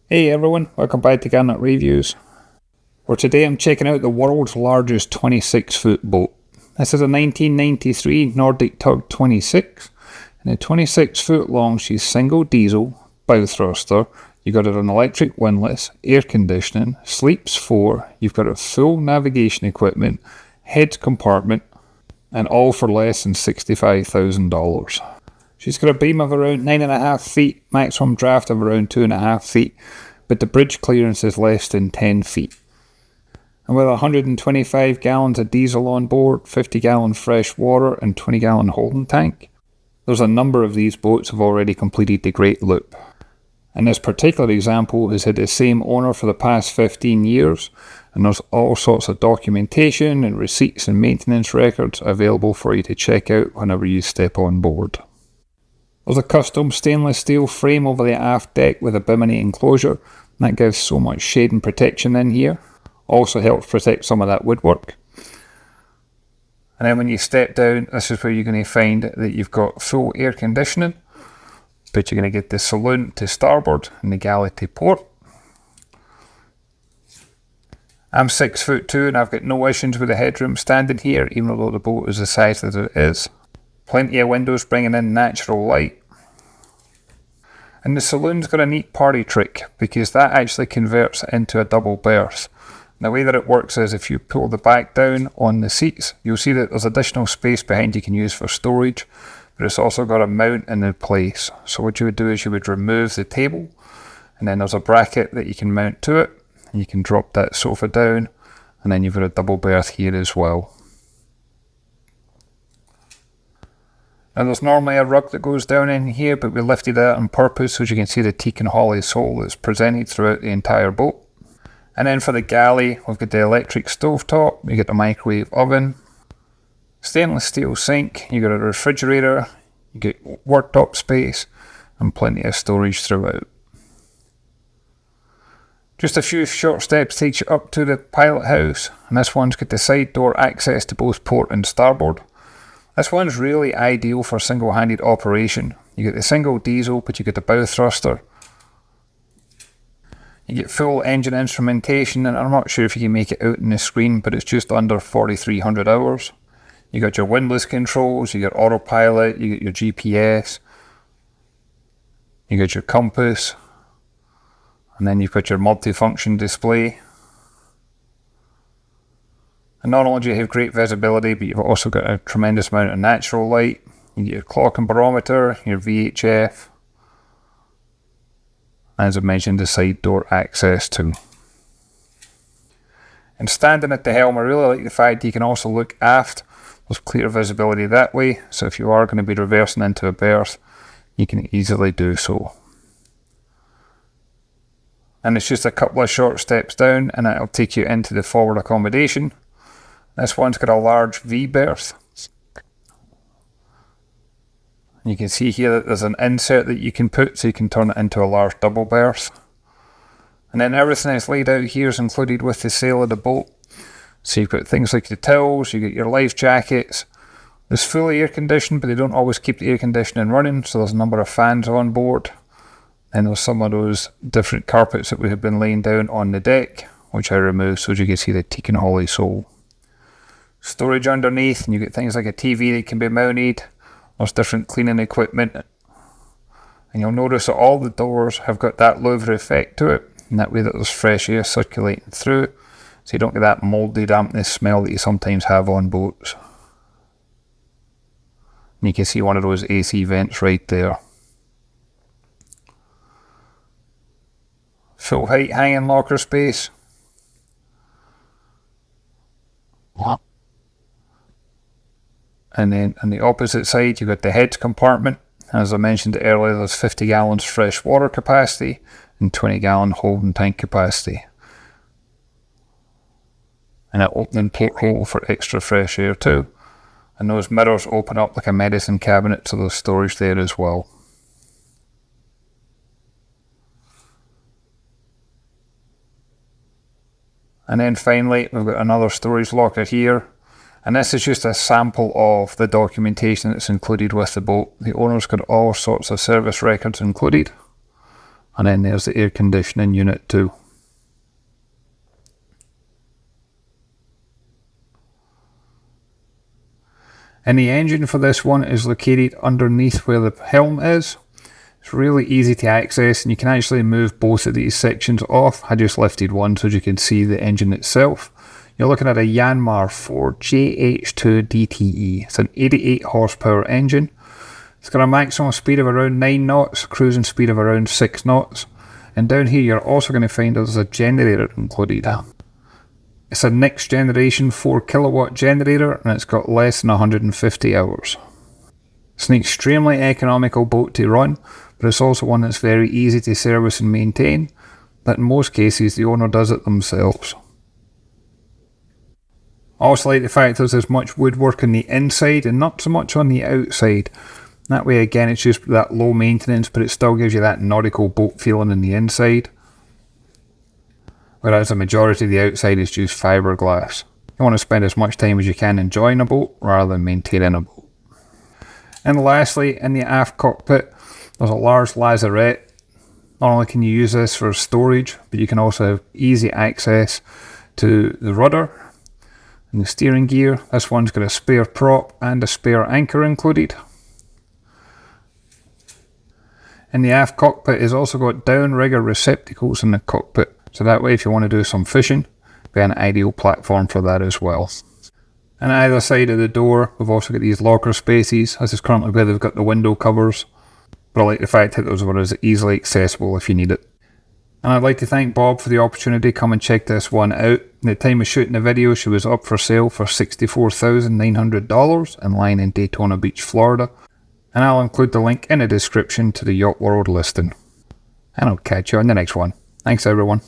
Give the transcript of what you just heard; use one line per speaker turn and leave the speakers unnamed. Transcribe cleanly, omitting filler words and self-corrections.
Hey everyone, welcome back to Garnock Reviews, where today I'm checking out the world's largest 26-foot boat. This is a 1993 Nordic Tug 26, and at 26 foot long she's single diesel, bow thruster, you've got it on electric windlass, air conditioning, sleeps 4, you've got a full navigation equipment, head compartment, and all for less than $65,000. She's got a beam of around 9.5 feet, maximum draft of around 2.5 feet, but the bridge clearance is less than 10 feet. And with 125 gallons of diesel on board, 50 gallon fresh water and 20 gallon holding tank, there's a number of these boats have already completed the Great Loop. And this particular example has had the same owner for the past 15 years, and there's all sorts of documentation and receipts and maintenance records available for you to check out whenever you step on board. There's a custom stainless steel frame over the aft deck with a bimini enclosure, and that gives so much shade and protection in here. Also helps protect some of that woodwork. And then when you step down, this is where you're going to find that you've got full air conditioning, but you're going to get the saloon to starboard and the galley to port. I'm 6'2" and I've got no issues with the headroom standing here, even though the boat is the size that it is. Plenty of windows bringing in natural light. And the saloon's got a neat party trick because that actually converts into a double berth. And the way that it works is if you pull the back down on the seats, you'll see that there's additional space behind you can use for storage, but it's also got a mount in the place. So what you would do is you would remove the table, and then there's a bracket that you can mount to it, and you can drop that sofa down, and then you've got a double berth here as well. Now there's normally a rug that goes down in here, but we lifted that on purpose so as you can see the teak and holly sole that's presented throughout the entire boat. And then for the galley, we've got the electric stovetop, you get the microwave oven, stainless steel sink, you got a refrigerator, you get worktop space, and plenty of storage throughout. Just a few short steps takes you up to the Pilothouse, and this one's got the side door access to both port and starboard. This one's really ideal for single-handed operation. You get the single diesel, but you get the bow thruster. You get full engine instrumentation, and I'm not sure if you can make it out in the screen, but it's just under 4,300 hours. You got your windlass controls, you got autopilot, you got your GPS, you got your compass, and then you've got your multi-function display. And not only do you have great visibility, but you've also got a tremendous amount of natural light. You get your clock and barometer, your VHF, and as I mentioned, the side door access too. And standing at the helm, I really like the fact you can also look aft. There's clear visibility that way, so if you are going to be reversing into a berth, you can easily do so. And it's just a couple of short steps down, and that'll take you into the forward accommodation. This one's got a large V-berth. You can see here that there's an insert that you can put so you can turn it into a large double berth. And then everything that's laid out here is included with the sail of the boat. So you've got things like the towels, you get your life jackets. It's fully air conditioned, but they don't always keep the air conditioning running, so there's a number of fans on board. And there's some of those different carpets that we have been laying down on the deck, which I removed so you can see the teak and holly sole. Storage underneath, and you get things like a TV that can be mounted. There's different cleaning equipment, and you'll notice that all the doors have got that louver effect to it, and that way that there's fresh air circulating through, so you don't get that mouldy dampness smell that you sometimes have on boats. And you can see one of those AC vents right there. Full height hanging locker space. And then on the opposite side, you've got the head compartment. As I mentioned earlier, there's 50 gallons fresh water capacity and 20 gallon holding tank capacity. And an opening porthole for extra fresh air too. And those mirrors open up like a medicine cabinet, so there's storage there as well. And then finally, we've got another storage locker here. And this is just a sample of the documentation that's included with the boat. The owner's got all sorts of service records included. And then there's the air conditioning unit too. And the engine for this one is located underneath where the helm is. It's really easy to access, and you can actually move both of these sections off. I just lifted one so you can see the engine itself. You're looking at a Yanmar 4JH2 DTE. It's an 88 horsepower engine. It's got a maximum speed of around 9 knots, cruising speed of around 6 knots. And down here you're also going to find there's a generator included. It's a next generation 4 kilowatt generator, and it's got less than 150 hours. It's an extremely economical boat to run, but it's also one that's very easy to service and maintain, but in most cases the owner does it themselves. I also like the fact there's as much woodwork on the inside and not so much on the outside. That way again it's just that low maintenance, but it still gives you that nautical boat feeling in the inside. Whereas the majority of the outside is just fiberglass. You want to spend as much time as you can enjoying a boat rather than maintaining a boat. And lastly, in the aft cockpit, there's a large lazarette. Not only can you use this for storage, but you can also have easy access to the rudder and the steering gear. This one's got a spare prop and a spare anchor included. And the aft cockpit has also got downrigger receptacles in the cockpit. So that way if you want to do some fishing, it'll be an ideal platform for that as well. And either side of the door, we've also got these locker spaces. This is currently where they've got the window covers. But I like the fact that those are easily accessible if you need it. And I'd like to thank Bob for the opportunity to come and check this one out. At the time of shooting the video, she was up for sale for $64,900 and lying in Daytona Beach, Florida. And I'll include the link in the description to the Yacht World listing. And I'll catch you on the next one. Thanks everyone.